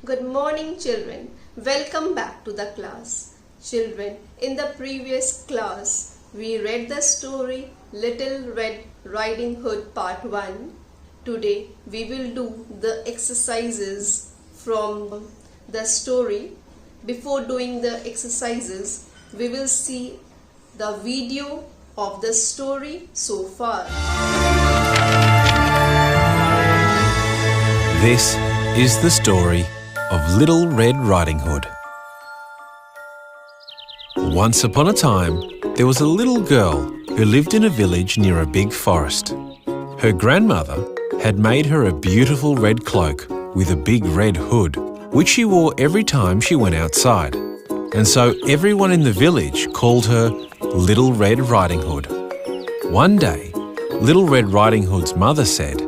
Good morning, children. Welcome back to the class. Children, in the previous class, we read the story Little Red Riding Hood part 1. Today, we will do the exercises from the story. Before doing the exercises, we will see the video of the story so far. This is the story of Little Red Riding Hood. Once upon a time, there was a little girl who lived in a village near a big forest. Her grandmother had made her a beautiful red cloak with a big red hood, which she wore every time she went outside. And so everyone in the village called her Little Red Riding Hood. One day, Little Red Riding Hood's mother said,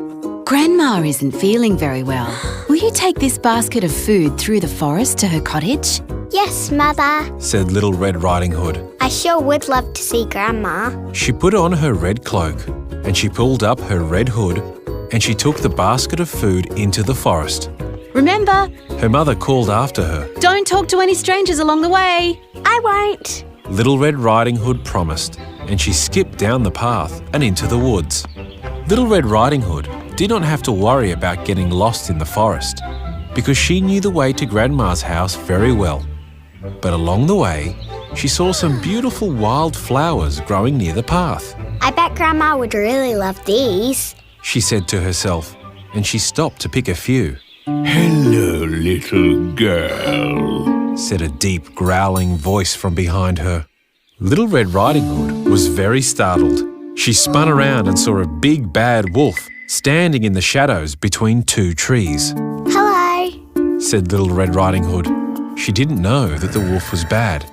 Grandma isn't feeling very well. Will you take this basket of food through the forest to her cottage? Yes, Mother. said Little Red Riding Hood. I sure would love to see Grandma. She put on her red cloak and she pulled up her red hood and she took the basket of food into the forest. Remember, Her mother called after her. don't talk to any strangers along the way. I won't. Little Red Riding Hood promised, and she skipped down the path and into the woods. Little Red Riding Hood did not have to worry about getting lost in the forest because she knew the way to Grandma's house very well. But along the way, she saw some beautiful wild flowers growing near the path. I bet Grandma would really love these. She said to herself, and she stopped to pick a few. Hello, little girl, Said a deep growling voice from behind her. Little Red Riding Hood was very startled. She spun around and saw a big bad wolf standing in the shadows between two trees. Hello. Said Little Red Riding Hood. She didn't know that the wolf was bad,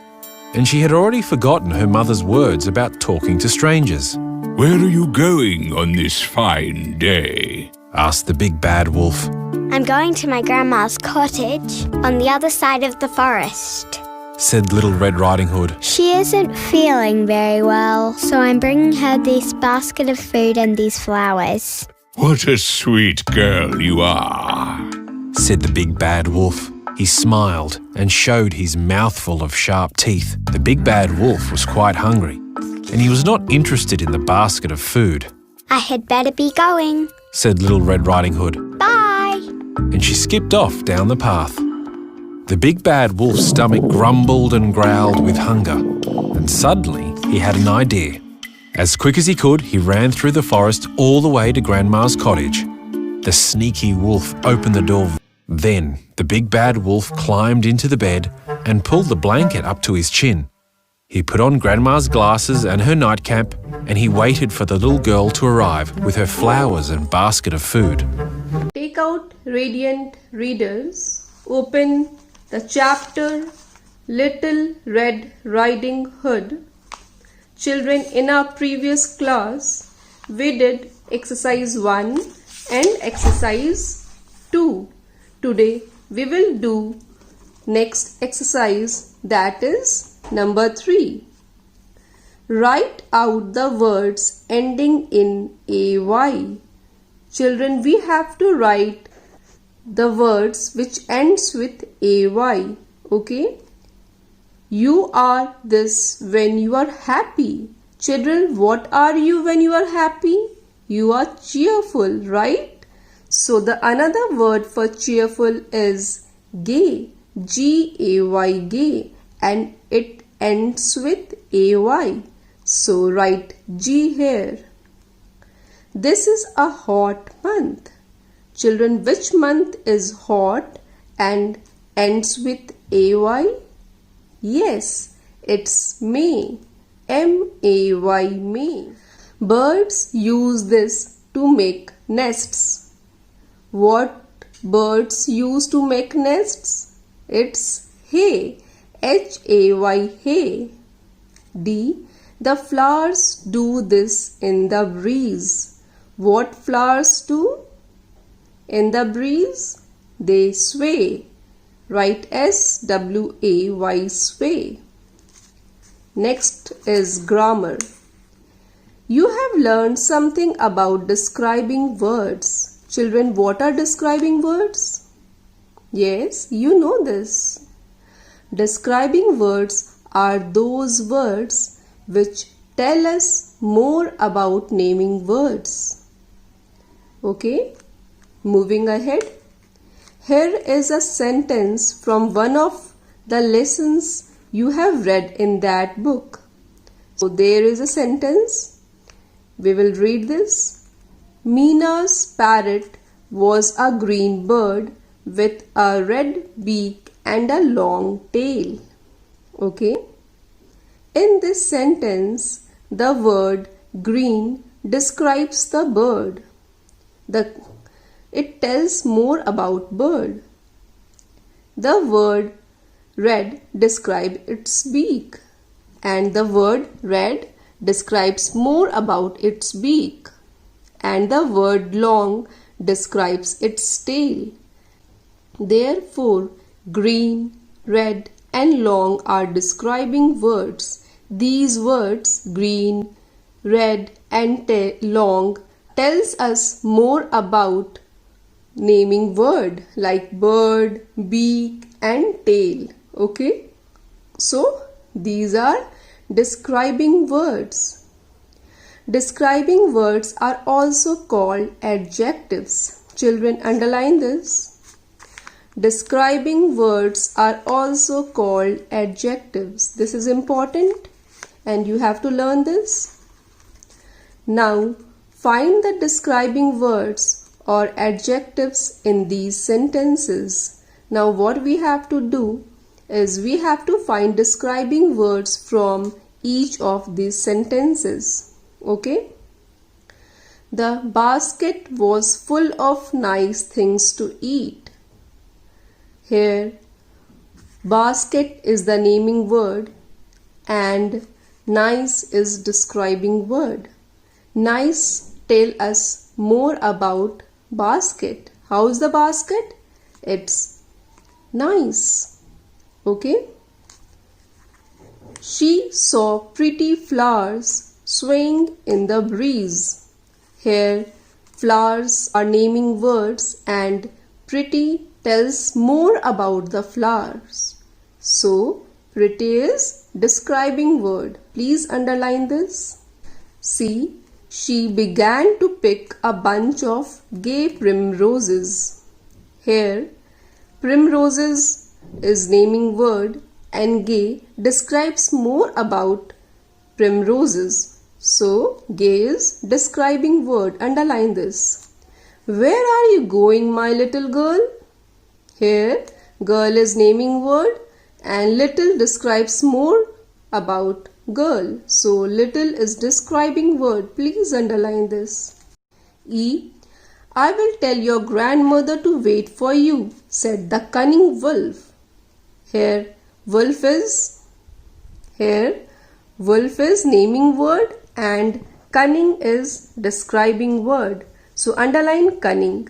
and she had already forgotten her mother's words about talking to strangers. Where are you going on this fine day? Asked the big bad wolf. I'm going to my Grandma's cottage on the other side of the forest. Said Little Red Riding Hood. She isn't feeling very well, so I'm bringing her this basket of food and these flowers. What a sweet girl you are, Said the big bad wolf. He smiled and showed his mouthful of sharp teeth. The big bad wolf was quite hungry, and he was not interested in the basket of food. I had better be going. Said Little Red Riding Hood, Bye. and she skipped off down the path. The big bad wolf's stomach grumbled and growled with hunger, and suddenly he had an idea. As quick as he could, he ran through the forest all the way to Grandma's cottage. The sneaky wolf opened the door. Then the big bad wolf climbed into the bed and pulled the blanket up to his chin. He put on Grandma's glasses and her nightcap, and he waited for the little girl to arrive with her flowers and basket of food. Take out Radiant Readers. Open the chapter Little Red Riding Hood. Children, in our previous class, we did exercise 1 and exercise 2. Today, we will do next exercise, that is number 3. Write out the words ending in AY. Children, we have to write the words which ends with AY. Okay? You are this when you are happy. Children, what are you when you are happy? You are cheerful, right? So the another word for cheerful is gay. G-A-Y, gay. And it ends with A-Y. So write G here. This is a hot month. Children, which month is hot and ends with AY? Yes, it's May. M-A-Y, May. Birds use this to make nests. What birds use to make nests? It's hay. H-A-Y, hay. D. The flowers do this in the breeze. What flowers do? In the breeze, they sway. Write S-W-A-Y, sway. Next is grammar. You have learned something about describing words. Children, what are describing words? Yes, you know this. Describing words are those words which tell us more about naming words. Okay, moving ahead. Here is a sentence from one of the lessons you have read in that book. So there is a sentence. We will read this. Mina's parrot was a green bird with a red beak and a long tail. Okay. In this sentence, the word green describes the bird. It tells more about bird. The word red describes its beak, and the word red describes more about its beak, and the word long describes its tail. Therefore, green, red and long are describing words. These words green, red and long tells us more about naming word like bird, beak and tail. Okay, so these are describing words. Describing words are also called adjectives. Children, underline this. Describing words are also called adjectives. This is important and you have to learn this. Now, find the describing words or adjectives in these sentences. Now what we have to do is we have to find describing words from each of these sentences. Okay? The basket was full of nice things to eat. Here, basket is the naming word and nice is describing word. Nice tell us more about basket. How is the basket? It's nice. Okay. She saw pretty flowers swaying in the breeze. Here, flowers are naming words and pretty tells more about the flowers. So, pretty is describing word. Please underline this. See, she began to pick a bunch of gay primroses. Here, primroses is naming word and gay describes more about primroses. So, gay is describing word. Underline this. Where are you going, my little girl? Here, girl is naming word and little describes more about girl. So, little is describing word. Please underline this. E. I will tell your grandmother to wait for you, said the cunning wolf. Here, wolf is naming word and cunning is describing word. So, underline cunning.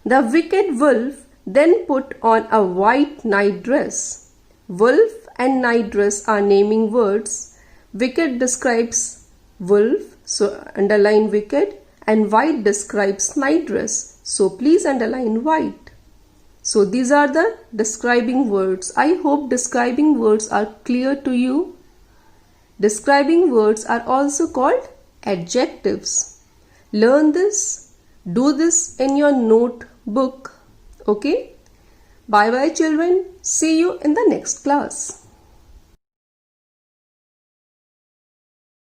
The wicked wolf then put on a white night dress. Wolf and night dress are naming words. Wicked describes wolf, so underline wicked, and white describes night dress. So please underline white. So these are the describing words. I hope describing words are clear to you. Describing words are also called adjectives. Learn this. Do this in your notebook. Okay? Bye bye children. See you in the next class.